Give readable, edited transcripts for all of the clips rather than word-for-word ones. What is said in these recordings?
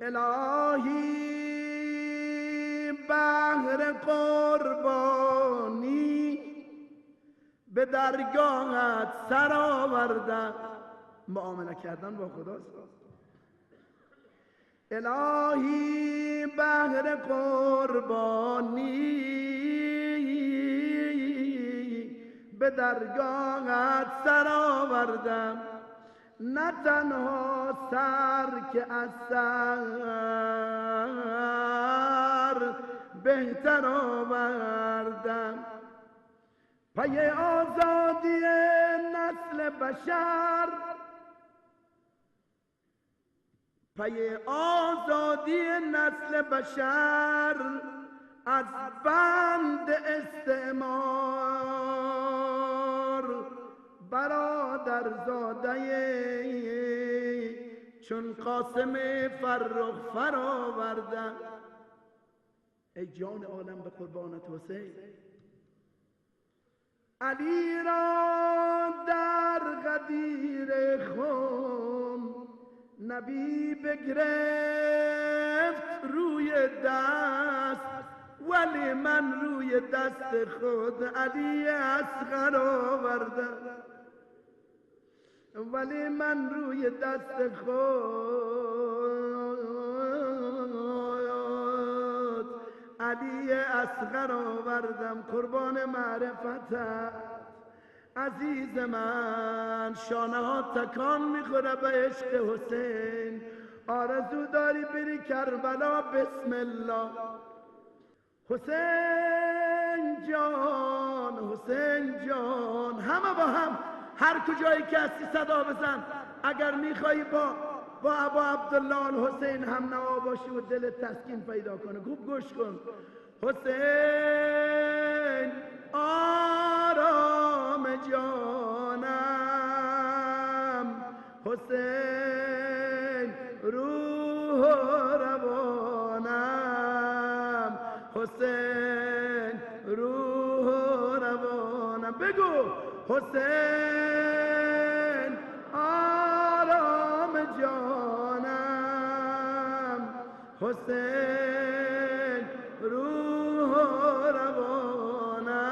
الهی بهر قربانی به درگاهت سر آوردم. معامله کردن با خداست. الهی بهر قربانی به درگاهت سر آوردم، نه تنها سر که از سر بهتر آوردم. پی آزادی نسل بشر، پی آزادی نسل بشر از بند استعمار، برادرزاده چون قاسم فرخ فراوردم. ای جان عالم به قربانت حسین، علی را در غدیر خم نبی بگرفت روی دست، ولی من روی دست خود علی اصغر آوردم، ولی من روی دست خود علی اصغر آوردم. قربان معرفتت عزیز من، شانه ها تکان میخوره به عشق حسین. آرزو داری بری کربلا؟ بسم الله. حسین جان، حسین جان، همه با هم، هر کجایی که هستی صدا بزن. اگر میخوایی با ابا عبدالله الحسین هم نوا باشی و دلت تسکین پیدا کنه، خوب گوش کن. حسین آرام جانم، حسین روح و روانم، حسین روح و روانم. بگو حسین آرام جانم، حسین روح و روانم،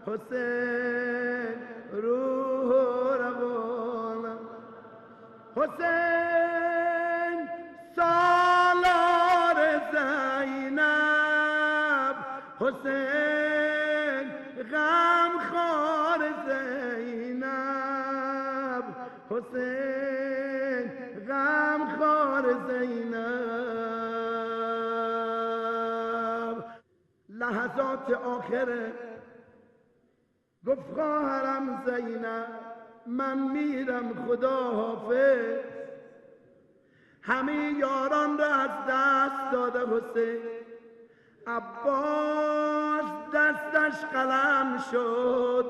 حسین روح و روانم. حسین سالار زینب، حسین غمخوار زینب، حسین غمخوار زینب. لحظات آخره گفت خواهرم زینب من میرم خدا حافظ. همه یاران را از دست داده حسین. عباس دستش قلم شد،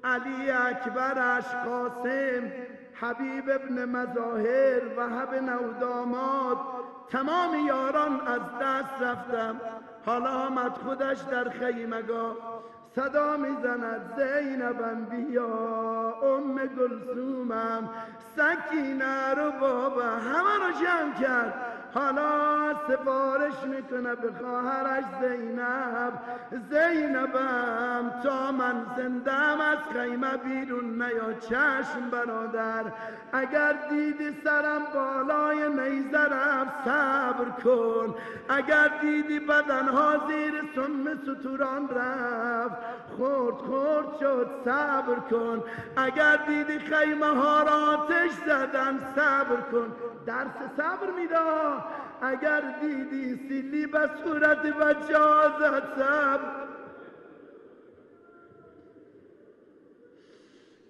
علی اکبرش قاسم، حبیب ابن مظاهر، وهب نوداماد، تمام یاران از دست رفتم. حالا آمد خودش در خیمگاه، صدا میزند زینبم بیا، ام گلثومم، سکینه رو بابا، همه رو جمع کرد. حالا سفارش میکنه به خواهرش زینب، زینبم تا من زندم از خیمه بیرون نیا. چشم برادر، اگر دیدی سرم بالای نیزه رفت صبر کن، اگر دیدی بدنها زیر سم ستوران رفت خورد شد صبر کن، اگر دیدی خیمه ها را آتش زدن صبر کن. درس صبر میده. اگر دیدی سیلی به صورت بچه ها زد صبر.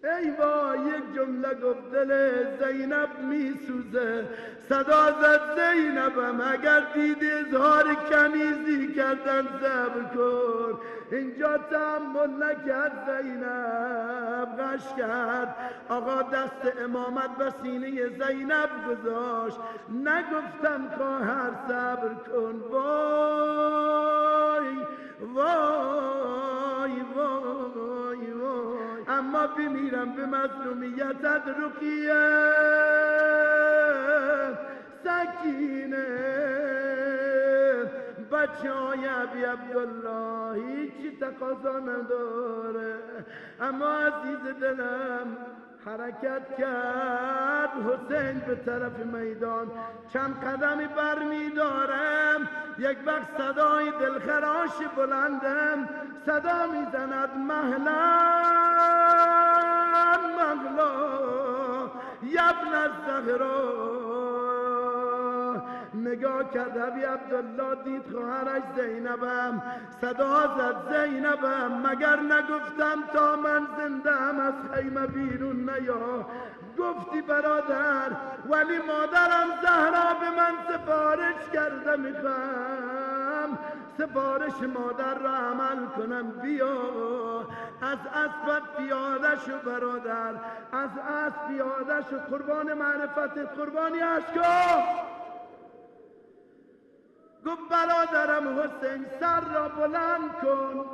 ای وای، یک جمله گفت دل زینب میسوزه، صدا زد زینبم اگر دیدی اظهار کنیزی کردن صبر کن. اینجا تحمل نکرد زینب، غش کرد. آقا دست امامت به سینه زینب گذاشت، نگفتم خواهر صبر کن. وای وای وای وای، اما بمیرم به مظلومیتت رقیه، سکینه بچه های ابی عبدالله هیچی تقاضا نداره، اما عزیز دلم حرکت کرد حسین به طرف میدان. چند قدمی برمی دارم، یک وقت صدای دلخراش بلندم صدا می زند مهلا مهلا یبن الزهرا. نگاه کرد ابی عبدالله، دید خواهرش زینبم، صدا زد زینبم مگر نگفتم تا من زنده‌ام از خیمه بیرون نیا؟ گفتی برادر، ولی مادرم زهرا به من سفارش کرده، میخوام سفارش مادر را عمل کنم. بیا از اسبت پیاده شو برادر، از اسب پیاده شو، قربان معرفتت، قربانی اشکا. گفت برادرم حسین سر را بلند کن.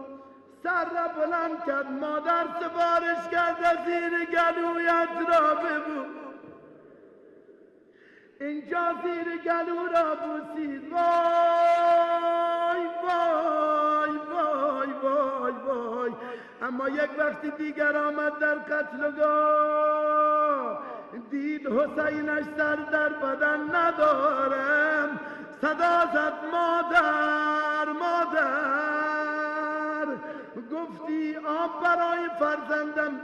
سر را بلند کرد، مادر سفارش کرده زیر گلویت را ببو. اینجا زیر گلو را بوسید. وای وای وای وای وای. اما یک وقتی دیگر آمد در قتلگاه، دید حسینش سر در بدن ندارم، صدا زد مادر مادر. گفتی آب برای فرزندم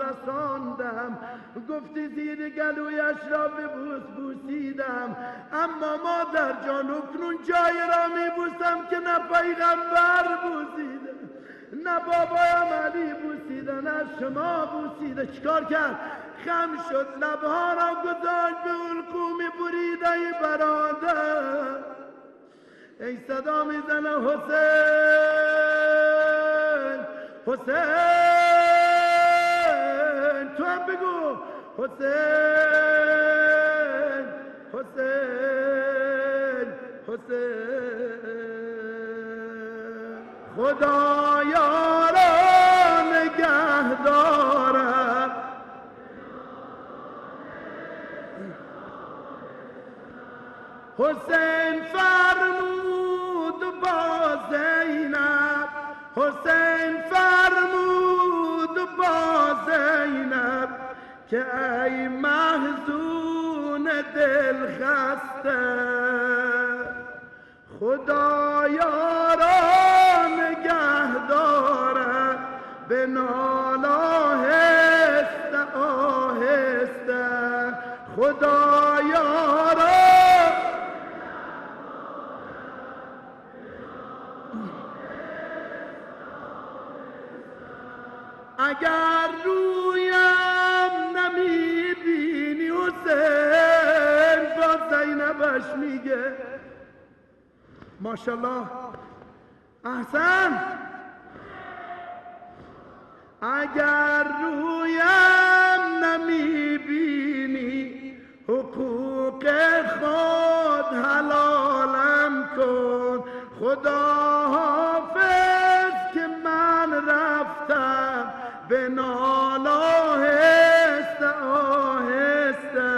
رساندم. گفتی زیر گلویش را ببوس، بوسیدم. اما مادر جان اکنون جای را میبوسم که نه پیغمبر بوسیده، نه بابایم علی بوسیده، نه شما بوسیده. چیکار کرد؟ خم شد، لبها را گذاشت به حلقوم بریده ای برادر. ای صدا میزنه حسین حسین، تو هم بگو حسین حسین حسین. خدایا را نگه دارد، حسین فرمود با زینب، حسین فرمود با زینب که ای محزون دل خسته، خدایا را نگه دارد. به نال آهسته آهسته، خدایا را. اگر رویم نمیبینی حسین، با زینبش میگه ماشاءالله احسن. اگر رویم نمیبینی حقوق خود حلالم کن. خدا حافظ که من رفتم، به نال آهسته آهسته،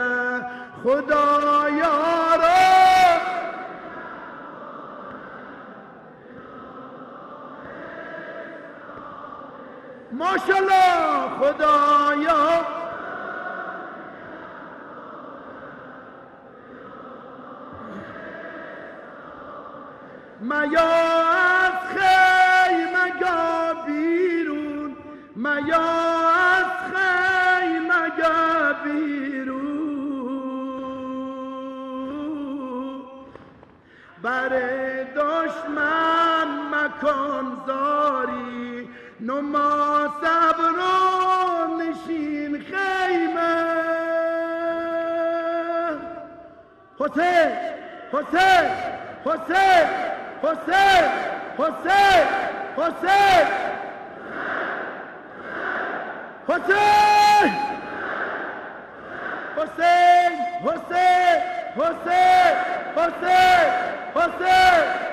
خدایا را. ماشاءالله خدایا. میا از خیمگاه بیرون، میا از خیمگاه بیرون. بر دشمن مکن زاری، نما صبر و نشین خیمه. حسین حسین حسین حسین حسین حسین حسین حسین حسین حسین حسین حسین